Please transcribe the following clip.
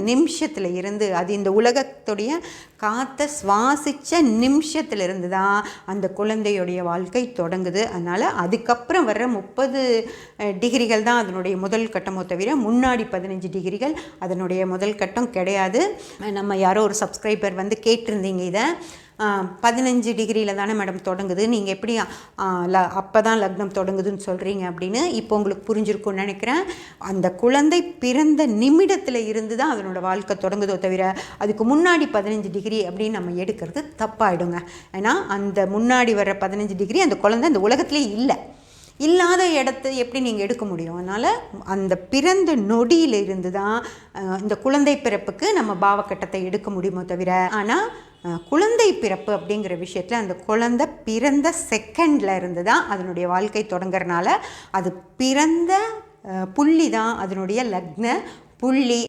நிமிஷத்தில் இருந்து, அது இந்த உலகத்துடைய காற்றை சுவாசித்த நிமிஷத்துலேருந்து தான் அந்த குழந்தையுடைய வாழ்க்கை தொடங்குது. அதனால் அதுக்கப்புறம் வர்ற 30 டிகிரிகள் தான் அதனுடைய முதல் கட்டமோ தவிர முன்னாடி 15 டிகிரிகள் அதனுடைய முதல் கட்டம் கிடையாது. நம்ம யாரோ ஒரு சப்ஸ்கிரைபர் வந்து கேட்டிருந்தீங்க, இதை 15 டிகிரியில் தானே மேடம் தொடங்குது, நீங்கள் எப்படி அப்போ தான் லக்னம் தொடங்குதுன்னு சொல்கிறீங்க அப்படின்னு. இப்போ உங்களுக்கு புரிஞ்சிருக்கும்னு நினைக்கிறேன். அந்த குழந்தை பிறந்த நிமிடத்தில் இருந்து தான் அதனோட வாழ்க்கை தொடங்குதோ தவிர அதுக்கு முன்னாடி 15 டிகிரி அப்படின்னு நம்ம எடுக்கிறது தப்பாயிடுங்க. ஏன்னா அந்த முன்னாடி வர்ற 15 டிகிரி அந்த குழந்தை அந்த உலகத்திலே இல்லாத இடத்த எப்படி நீங்கள் எடுக்க முடியும்? அதனால் அந்த பிறந்த நொடியில் இருந்து தான் இந்த குழந்தை பிறப்புக்கு நம்ம பாவக்கட்டத்தை எடுக்க முடியுமோ தவிர, ஆனால் குழந்தை பிறப்பு அப்படிங்கிற விஷயத்தில் அந்த குழந்தை பிறந்த செகண்டில் இருந்து தான் அதனுடைய வாழ்க்கை தொடங்குறனால அது பிறந்த புள்ளி தான் அதனுடைய லக்ன புள்ளி.